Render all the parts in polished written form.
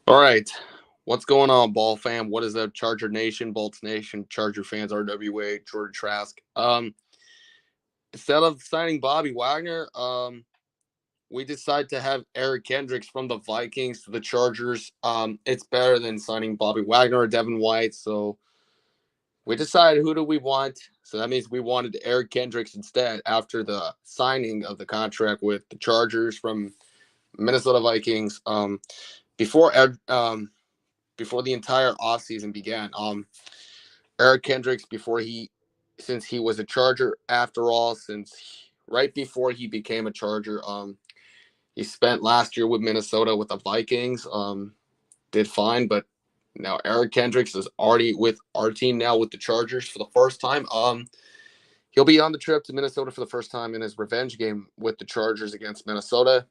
All right. What's going on, Ball fam? What is up, Charger Nation, Bolts Nation, Charger fans, RWA, Jordan Trask? Instead of signing Bobby Wagner, we decided to have Eric Kendricks from the Vikings to the Chargers. It's better than signing Bobby Wagner or Devin White. So we decided who do we want. So that means we wanted Eric Kendricks instead after the signing of the contract with the Chargers from Minnesota Vikings. Before before the entire offseason began. Eric Kendricks, since he was a Charger after all, right before he became a Charger, he spent last year with Minnesota with the Vikings, did fine, but now Eric Kendricks is already with our team now with the Chargers for the first time. He'll be on the trip to Minnesota for the first time in his revenge game with the Chargers against Minnesota.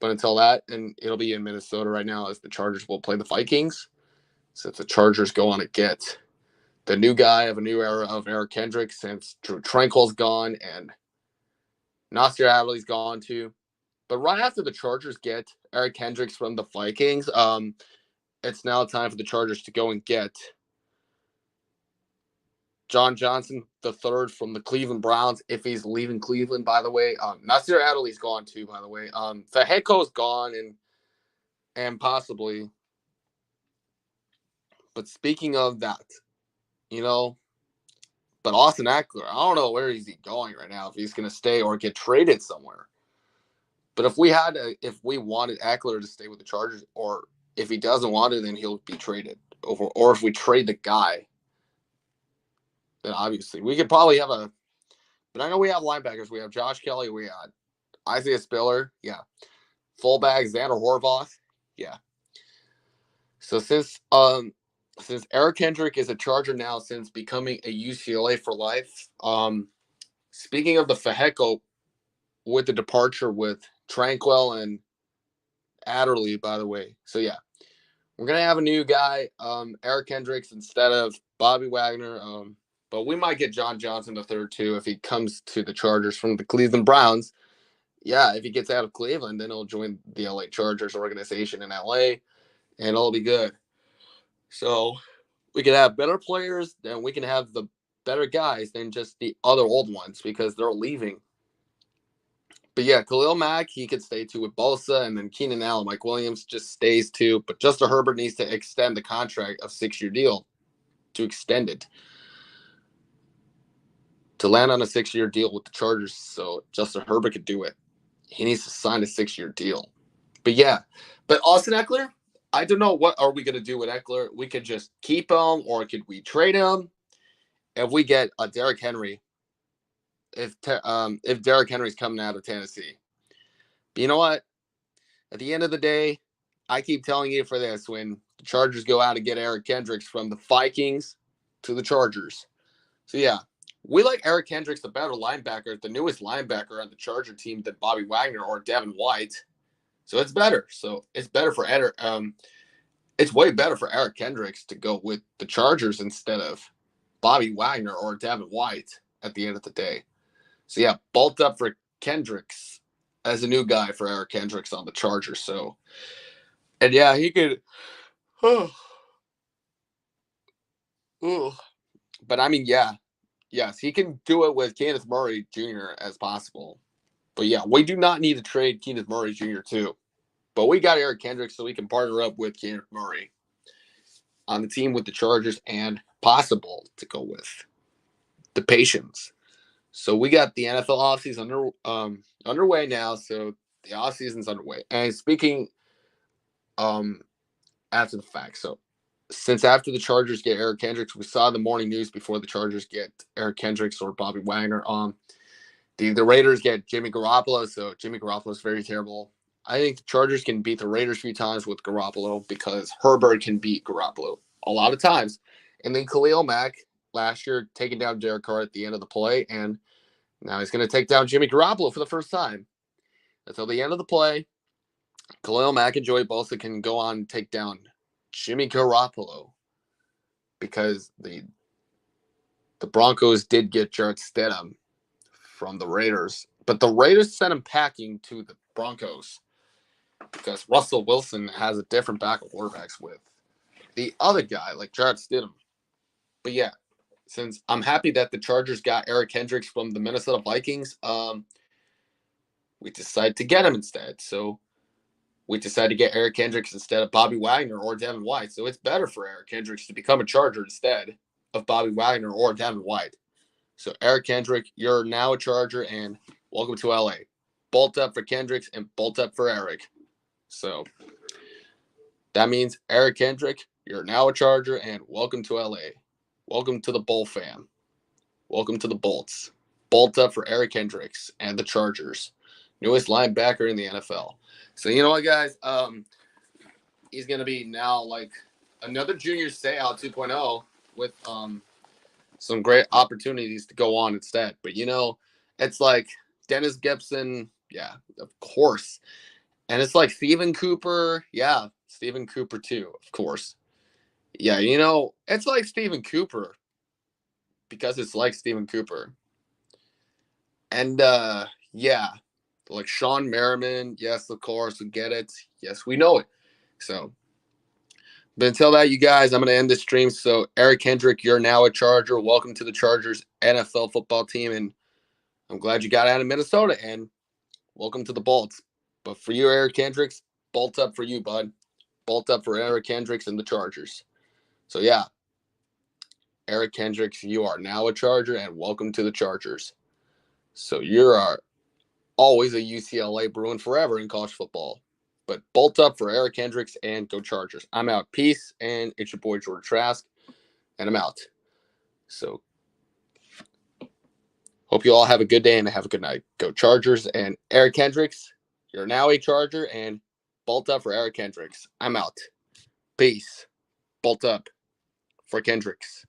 But until that, and it'll be in Minnesota right now as the Chargers will play the Vikings. Since the Chargers go on to get the new guy of a new era of Eric Kendricks, since Drew Tranquill's gone and Nasir Adderley's gone too. But right after the Chargers get Eric Kendricks from the Vikings, it's now time for the Chargers to go and get John Johnson the third from the Cleveland Browns if he's leaving Cleveland. By the way, Nasir Adderley's gone too. By the way, Faheko's gone and possibly. But speaking of that, you know, but Austin Eckler, I don't know where he's going right now, if he's going to stay or get traded somewhere. But if we wanted Eckler to stay with the Chargers, or if he doesn't want to, then he'll be traded over. Or if we trade the guy, then obviously we could probably have a. But I know we have linebackers. We have Josh Kelly. We got Isaiah Spiller. Yeah. Fullback Xander Horvath. Yeah. So since Eric Kendrick is a Charger now, since becoming a UCLA for life. Speaking of the Feheko, with the departure with Tranquil and Adderley, by the way. So yeah, we're gonna have a new guy, Eric Kendricks instead of Bobby Wagner. But we might get John Johnson the third too if he comes to the Chargers from the Cleveland Browns. Yeah, if he gets out of Cleveland, then he'll join the LA Chargers organization in LA, and it'll be good. So we can have better players, and we can have the better guys than just the other old ones because they're leaving. But yeah, Khalil Mack, he could stay too with Bosa, and then Keenan Allen, Mike Williams just stays too. But Justin Herbert needs to extend the contract of 6-year deal to extend it to land on a 6-year deal with the Chargers. So Justin Herbert could do it. He needs to sign a 6-year deal. But yeah, but Austin Eckler, I don't know what are we gonna do with Eckler. We could just keep him, or could we trade him? If we get a Derrick Henry, if Derrick Henry's coming out of Tennessee. But you know what? At the end of the day, I keep telling you for this when the Chargers go out to get Eric Kendricks from the Vikings to the Chargers. So yeah, we like Eric Kendricks, the better linebacker, the newest linebacker on the Charger team than Bobby Wagner or Devin White. So it's better. So it's better for it's way better for Eric Kendricks to go with the Chargers instead of Bobby Wagner or Devin White at the end of the day. So yeah, bolt up for Kendricks as a new guy for Eric Kendricks on the Chargers. So, and yeah, he could. Oh, oh. But I mean, yeah, yes, he can do it with Kenneth Murray Jr. as possible. But yeah, we do not need to trade Kenneth Murray Jr. too. But we got Eric Kendricks, so we can partner up with Kenneth Murray on the team with the Chargers and possible to go with the Patients. So we got the NFL offseason underway now. So the offseason's underway. And speaking after the fact, so since after the Chargers get Eric Kendricks, we saw the morning news before the Chargers get Eric Kendricks or Bobby Wagner. The Raiders get Jimmy Garoppolo, so Jimmy Garoppolo is very terrible. I think the Chargers can beat the Raiders a few times with Garoppolo because Herbert can beat Garoppolo a lot of times. And then Khalil Mack last year taking down Derek Carr at the end of the play, and now he's going to take down Jimmy Garoppolo for the first time. Until the end of the play, Khalil Mack and Joey Bosa can go on and take down Jimmy Garoppolo because the Broncos did get Jarrett Stidham from the Raiders, but the Raiders sent him packing to the Broncos. because Russell Wilson has a different backup quarterbacks with the other guy, like Jarrett Stidham. But yeah, since I'm happy that the Chargers got Eric Kendricks from the Minnesota Vikings, we decided to get him instead. So we decided to get Eric Kendricks instead of Bobby Wagner or Devin White. So it's better for Eric Kendricks to become a Charger instead of Bobby Wagner or Devin White. So Eric Kendrick, you're now a Charger, and welcome to LA. Bolt up for Kendricks and bolt up for Eric. So that means Eric Kendrick, you're now a Charger, and welcome to LA. Welcome to the Bull fam. Welcome to the Bolts. Bolt up for Eric Kendricks and the Chargers. Newest linebacker in the NFL. So you know what, guys? He's gonna be now like another Junior Seau 2.0 with some great opportunities to go on instead. But you know, it's like Dennis Gibson, yeah, of course. And it's like Stephen Cooper, yeah, Stephen Cooper too, of course. Yeah, you know, it's like Stephen Cooper because it's like Stephen Cooper. And yeah, like Sean Merriman, yes, of course, we get it. Yes, we know it. So, but until that, you guys, I'm going to end this stream. So, Eric Kendrick, you're now a Charger. Welcome to the Chargers NFL football team. And I'm glad you got out of Minnesota. And welcome to the Bolts. But for you, Eric Kendricks, bolt up for you, bud. Bolt up for Eric Kendricks and the Chargers. So, yeah, Eric Kendricks, you are now a Charger. And welcome to the Chargers. So, you are always a UCLA Bruin forever in college football. But bolt up for Eric Kendricks and go Chargers. I'm out. Peace. And it's your boy, Jordan Trask. And I'm out. So hope you all have a good day and have a good night. Go Chargers. And Eric Kendricks, you're now a Charger. And bolt up for Eric Kendricks. I'm out. Peace. Bolt up for Kendricks.